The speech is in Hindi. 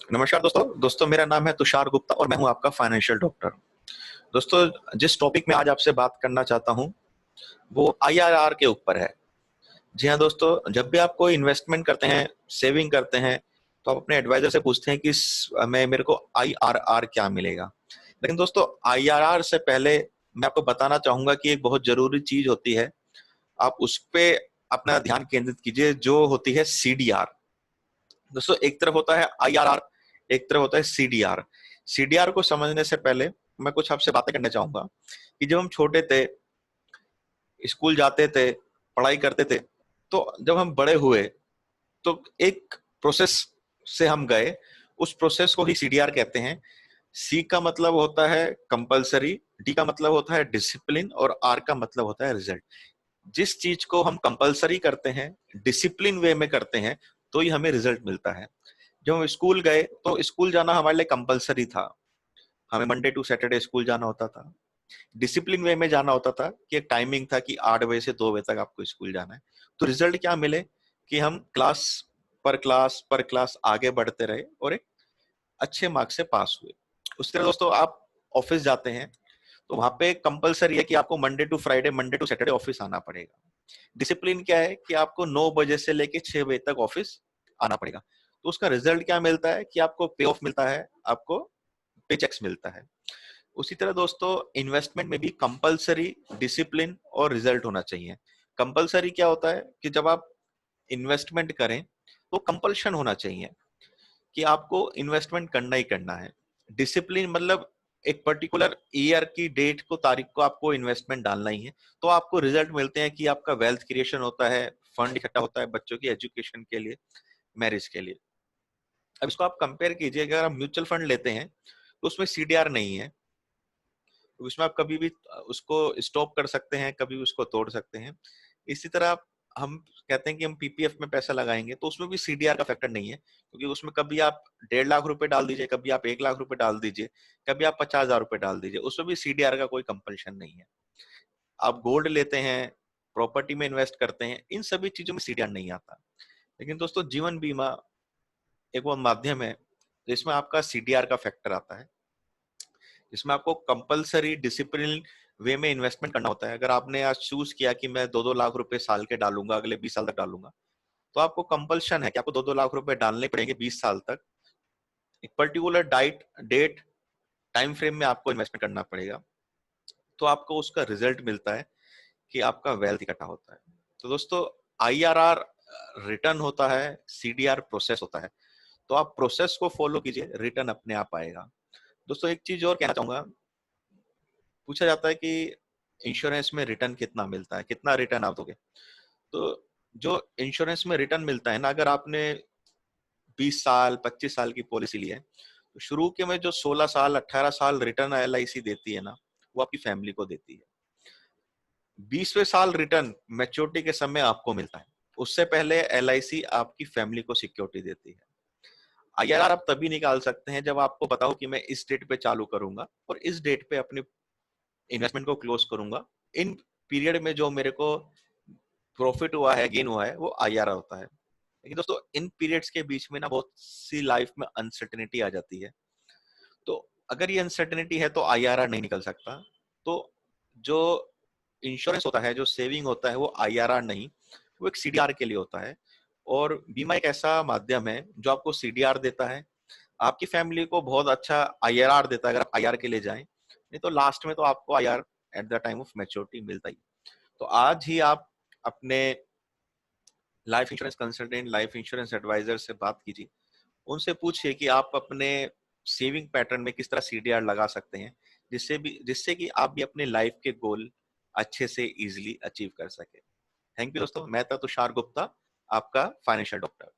नमस्कार दोस्तों मेरा नाम है तुषार गुप्ता और मैं हूं आपका फाइनेंशियल डॉक्टर। दोस्तों, जिस टॉपिक में आज आपसे बात करना चाहता हूं वो आईआरआर के ऊपर है। जी हाँ दोस्तों, जब भी आप कोई इन्वेस्टमेंट करते हैं, सेविंग करते हैं, तो आप अपने एडवाइजर से पूछते हैं कि मेरे को आईआरआर क्या मिलेगा। लेकिन दोस्तों, आईआरआर से पहले मैं आपको बताना चाहूंगा कि एक बहुत जरूरी चीज होती है, आप उस पे अपना ध्यान केंद्रित कीजिए, जो होती है सीडीआर। दोस्तों, एक तरफ होता है आईआरआर, एक तरफ होता है सीडीआर। सीडीआर को समझने से पहले मैं कुछ आपसे बातें करना चाहूंगा कि जब हम छोटे थे, स्कूल जाते थे, पढ़ाई करते थे, तो जब हम बड़े हुए तो एक प्रोसेस से हम गए, उस प्रोसेस को ही सीडीआर कहते हैं। सी का मतलब होता है कंपलसरी, डी का मतलब होता है डिसिप्लिन और आर का मतलब होता है रिजल्ट। जिस चीज को हम कंपलसरी करते हैं, डिसिप्लिन वे में करते हैं, तो ही हमें रिजल्ट मिलता है। जब हम स्कूल गए तो स्कूल जाना हमारे लिए कंपलसरी था, हमें मंडे टू सैटरडे स्कूल जाना होता था। डिसिप्लिन वे में जाना होता था कि एक टाइमिंग था कि 8 बजे से 2 बजे तक आपको स्कूल जाना है। तो रिजल्ट क्या मिले कि हम क्लास पर क्लास आगे बढ़ते रहे और एक अच्छे मार्क्स से पास हुए। उस तरह दोस्तों, आप ऑफिस जाते हैं तो वहां पे कंपलसरी है कि आपको मंडे टू सैटरडे ऑफिस आना पड़ेगा। डिसिप्लिन क्या है कि आपको 9 बजे से लेके 6 बजे तक ऑफिस आना पड़ेगा। तो उसका रिजल्ट क्या मिलता है कि आपको पे ऑफ मिलता है, आपको पे चेक्स मिलता है। उसी तरह दोस्तों, इन्वेस्टमेंट में भी कंपलसरी, डिसिप्लिन और रिजल्ट होना चाहिए। कंपलसरी क्या होता है कि जब आप इन्वेस्टमेंट करें तो कंपल्शन होना चाहिए कि आपको इन्वेस्टमेंट करना ही करना है। डिसिप्लिन मतलब एक पर्टिकुलर ईयर की डेट को, तारीख को आपको इन्वेस्टमेंट डालना ही है। तो आपको रिजल्ट मिलते हैं कि आपका वेल्थ क्रिएशन होता है, फंड इकट्ठा होता है बच्चों की एजुकेशन के लिए, मैरिज के लिए। अब इसको आप कंपेयर कीजिए, अगर आप म्यूचुअल फंड लेते हैं तो उसमें सीडीआर नहीं है, तो उसमें आप कभी भी उसको स्टॉप कर सकते हैं, कभी उसको तोड़ सकते हैं। इसी तरह हम कहते हैं कि हम पीपीएफ में पैसा लगाएंगे तो उसमें भी सीडीआर का फैक्टर नहीं है, क्योंकि उसमें कभी आप 1.5 लाख रुपए डाल दीजिए, कभी आप 1 लाख रुपए डाल दीजिए, कभी आप 50,000 रुपए डाल दीजिए, उसमें भी सीडीआर का कोई कंपल्शन नहीं है। आप गोल्ड लेते हैं, प्रॉपर्टी में इन्वेस्ट करते हैं, इन सभी चीजों में सीडीआर नहीं आता। लेकिन दोस्तों, जीवन बीमा एक वो माध्यम है जिसमें आपका सीडीआर का फैक्टर आता है, जिसमें आपको कंपलसरी डिसिप्लिन वे में इन्वेस्टमेंट करना होता है। अगर आपने आज चूज किया कि मैं 2-2 लाख रुपए साल के डालूंगा, अगले 20 साल तक डालूंगा, तो आपको कंपल्शन है कि आपको 2-2 लाख रुपए डालने पड़ेंगे 20 साल तक। एक पर्टिकुलर डेट टाइम फ्रेम में आपको इन्वेस्टमेंट करना पड़ेगा, तो आपको उसका रिजल्ट मिलता है कि आपका वेल्थ इकट्ठा होता है। तो दोस्तों, आईआरआर रिटर्न होता है, सीडीआर प्रोसेस होता है। तो आप प्रोसेस को फॉलो कीजिए, रिटर्न अपने आप आएगा। दोस्तों, एक चीज और कहना चाहूंगा, पूछा जाता है कि इंश्योरेंस में रिटर्न कितना मिलता है, कितना रिटर्न आप दोगे। तो जो इंश्योरेंस में रिटर्न मिलता है ना, अगर आपने 20 साल 25 साल की पॉलिसी ली है, तो शुरू के में जो 16 साल 18 साल रिटर्न एलआईसी देती है ना, वो आपकी फैमिली को देती है। 20वें साल रिटर्न मैच्योरिटी के समय आपको मिलता है। उससे पहले एलआईसी आपकी फैमिली को सिक्योरिटी देती है। आईआरआर आप तभी निकाल सकते हैं जब आपको पता हो कि मैं इस डेट पे चालू करूंगा और इस डेट पे अपनी इन्वेस्टमेंट को क्लोज करूंगा। इन पीरियड में जो मेरे को प्रॉफिट हुआ है, गेन हुआ है, वो आईआरआर होता है। लेकिन दोस्तों, इन पीरियड्स के बीच में ना बहुत सी लाइफ में अनसर्टेनिटी आ जाती है। तो अगर ये अनसर्टेनिटी है तो आईआरआर नहीं निकल सकता। तो जो इंश्योरेंस होता है, जो सेविंग होता है, वो आईआरआर नहीं, वो एक सीडीआर के लिए होता है। और बीमा एक ऐसा माध्यम है जो आपको सीडीआर देता है, आपकी फैमिली को बहुत अच्छा आईआरआर देता है अगर आप आईआर के लिए जाएं। नहीं तो लास्ट में तो आपको IR at the time of maturity मिलता ही। तो आज ही आप अपने life insurance consultant, life insurance advisor से बात कीजिए। उनसे पूछिए कि आप अपने सेविंग पैटर्न में किस तरह सीडीआर लगा सकते हैं, जिससे कि आप भी अपने लाइफ के गोल अच्छे से इजीली अचीव कर सके। थैंक यू दोस्तों, मैं था तुषार गुप्ता, आपका फाइनेंशियल डॉक्टर।